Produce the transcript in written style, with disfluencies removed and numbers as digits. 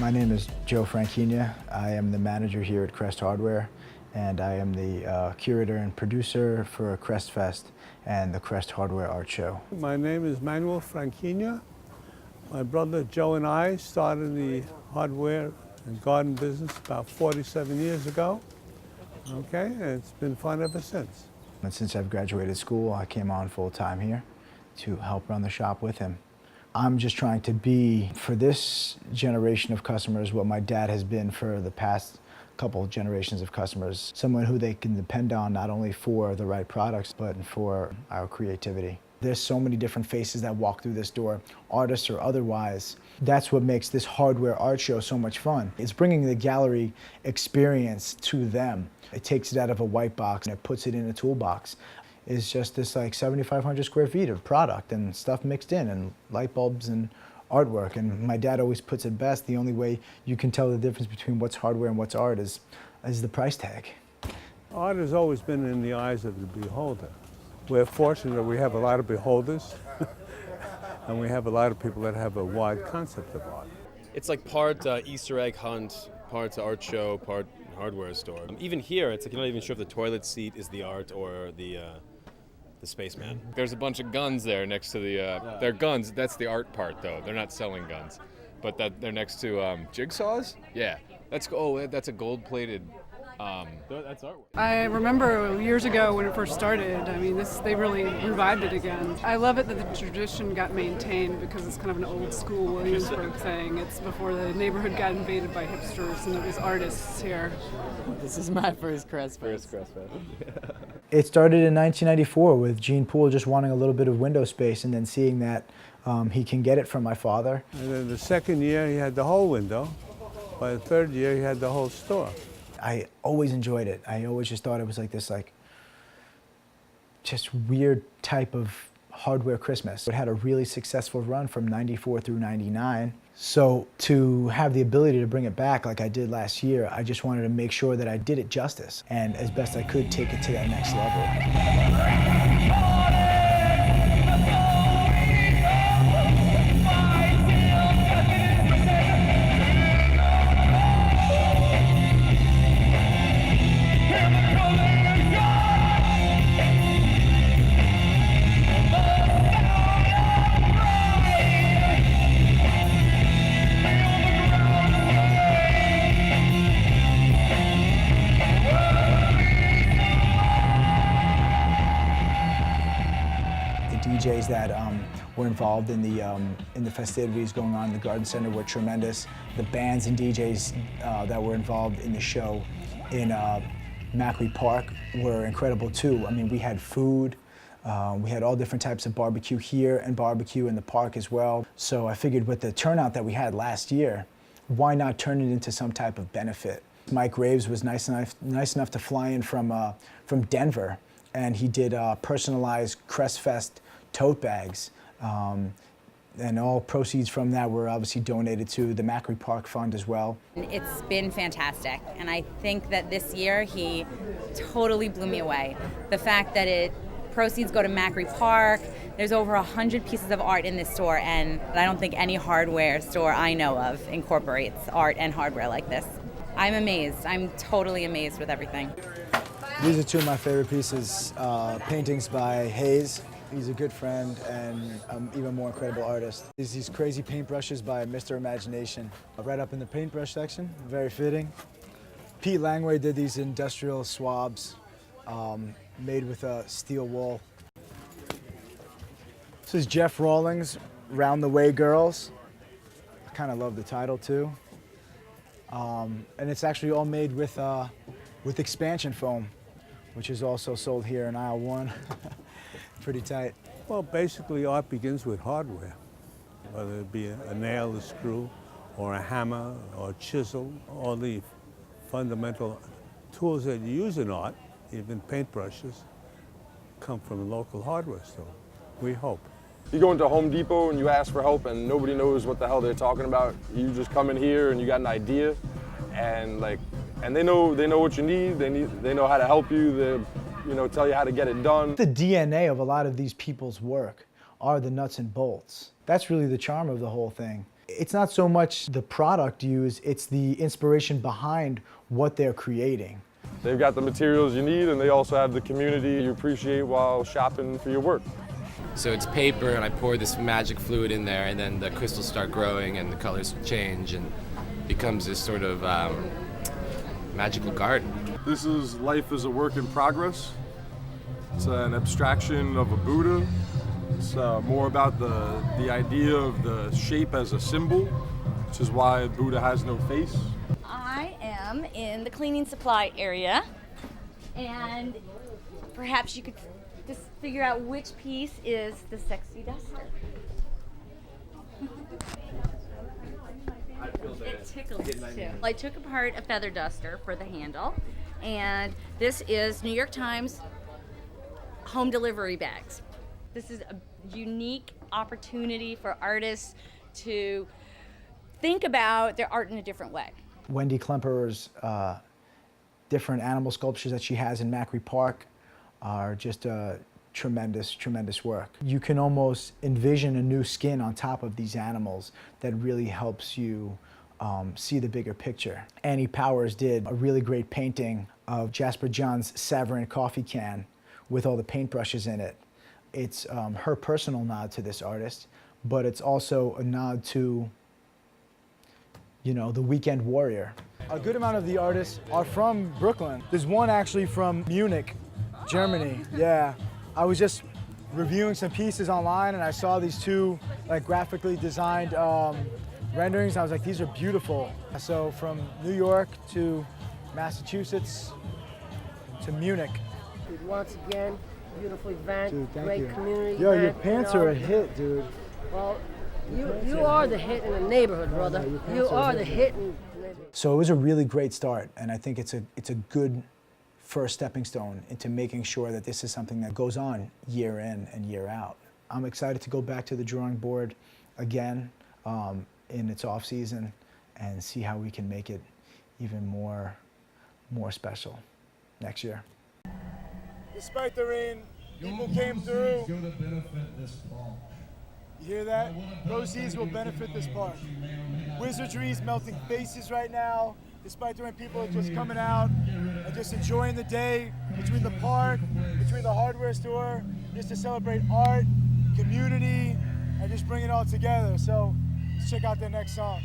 My name is Joe Franquinha. I am the manager here at Crest Hardware, and I am the curator and producer for Crest Fest and the Crest Hardware Art Show. My name is Manuel Franquinha. My brother Joe and I started the hardware and garden business about 47 years ago. Okay, and it's been fun ever since. And since I've graduated school, I came on full-time here to help run the shop with him. I'm just trying to be, for this generation of customers, what my dad has been for the past couple generations of customers, someone who they can depend on not only for the right products, but for our creativity. There's so many different faces that walk through this door, artists or otherwise. That's what makes this hardware art show so much fun. It's bringing the gallery experience to them. It takes it out of a white box and it puts it in a toolbox. It's just this like 7,500 square feet of product and stuff mixed in, and light bulbs and artwork. And my dad always puts it best, the only way you can tell the difference between what's hardware and what's art is the price tag. Art has always been in the eyes of the beholder. We're fortunate that we have a lot of beholders and we have a lot of people that have a wide concept of art. It's like part Easter egg hunt, part art show, part hardware store. Even here, it's like you're not even sure if the toilet seat is the art or the spaceman. There's a bunch of guns there next to the, they're guns, that's the art part though, they're not selling guns. But that they're next to jigsaws? Yeah, that's a gold-plated, that's artwork. I remember years ago when it first started, I mean, they really revived it again. I love it that the tradition got maintained because it's kind of an old school Williamsburg thing. It's before the neighborhood got invaded by hipsters and it was artists here. This is my first Crest Fest. It started in 1994 with Gene Poole just wanting a little bit of window space and then seeing that he can get it from my father. And then the second year he had the whole window. By the third year he had the whole store. I always enjoyed it. I always just thought it was like this just weird type of hardware Christmas. It had a really successful run from 94 through 99. So to have the ability to bring it back like I did last year, I just wanted to make sure that I did it justice and as best I could take it to that next level. DJs that were involved in the festivities going on in the Garden Center were tremendous. The bands and DJs that were involved in the show in Macri Park were incredible too. I mean, we had food, we had all different types of barbecue here and barbecue in the park as well. So I figured with the turnout that we had last year, why not turn it into some type of benefit? Mike Graves was nice enough to fly in from Denver, and he did personalized Crest Fest tote bags, and all proceeds from that were obviously donated to the Macri Park Fund as well. It's been fantastic, and I think that this year he totally blew me away. The fact that proceeds go to Macri Park, there's over 100 pieces of art in this store, and I don't think any hardware store I know of incorporates art and hardware like this. I'm amazed. I'm totally amazed with everything. These are two of my favorite pieces, paintings by Hayes. He's a good friend and an even more incredible artist. These crazy paintbrushes by Mr. Imagination. Right up in the paintbrush section, very fitting. Pete Langway did these industrial swabs made with a steel wool. This is Jeff Rawlings, Round the Way Girls. I kind of love the title too. And it's actually all made with expansion foam, which is also sold here in aisle 1. Pretty tight. Well, basically art begins with hardware, whether it be a nail, a screw, or a hammer, or a chisel. All the fundamental tools that you use in art, even paintbrushes, come from a local hardware store, we hope. You go into Home Depot and you ask for help and nobody knows what the hell they're talking about. You just come in here and you got an idea, and they know what you need. They know how to help you. Tell you how to get it done. The DNA of a lot of these people's work are the nuts and bolts. That's really the charm of the whole thing. It's not so much the product used, it's the inspiration behind what they're creating. They've got the materials you need, and they also have the community you appreciate while shopping for your work. So it's paper, and I pour this magic fluid in there, and then the crystals start growing, and the colors change, and becomes this sort of magical garden. This is life as a work in progress. It's an abstraction of a Buddha. It's more about the idea of the shape as a symbol, which is why Buddha has no face. I am in the cleaning supply area, and perhaps you could just figure out which piece is the sexy duster. It tickles too. I took apart a feather duster for the handle, and this is New York Times home delivery bags. This is a unique opportunity for artists to think about their art in a different way. Wendy Klemperer's different animal sculptures that she has in Macri Park are just tremendous, tremendous work. You can almost envision a new skin on top of these animals that really helps you see the bigger picture. Annie Powers did a really great painting of Jasper John's Savarin coffee can with all the paintbrushes in it. It's her personal nod to this artist, but it's also a nod to, you know, the weekend warrior. A good amount of the artists are from Brooklyn. There's one actually from Munich, Germany. Yeah, I was just reviewing some pieces online and I saw these two like graphically designed renderings. I was like, these are beautiful. So from New York to Massachusetts to Munich. Once again, beautiful event, Dude, thank great you. community Yo, event. your pants are a hit, dude. Well, you are the hit in the neighborhood, brother. You are the hit in the neighborhood. So it was a really great start, and I think it's a good first stepping stone into making sure that this is something that goes on year in and year out. I'm excited to go back to the drawing board again in its off season and see how we can make it even more special next year. Despite the rain, people came through. You hear that? Proceeds will benefit this park. Wizardry's melting faces right now. Despite the rain, people are just coming out and just enjoying the day between the park, between the hardware store, just to celebrate art, community, and just bring it all together. So let's check out their next song.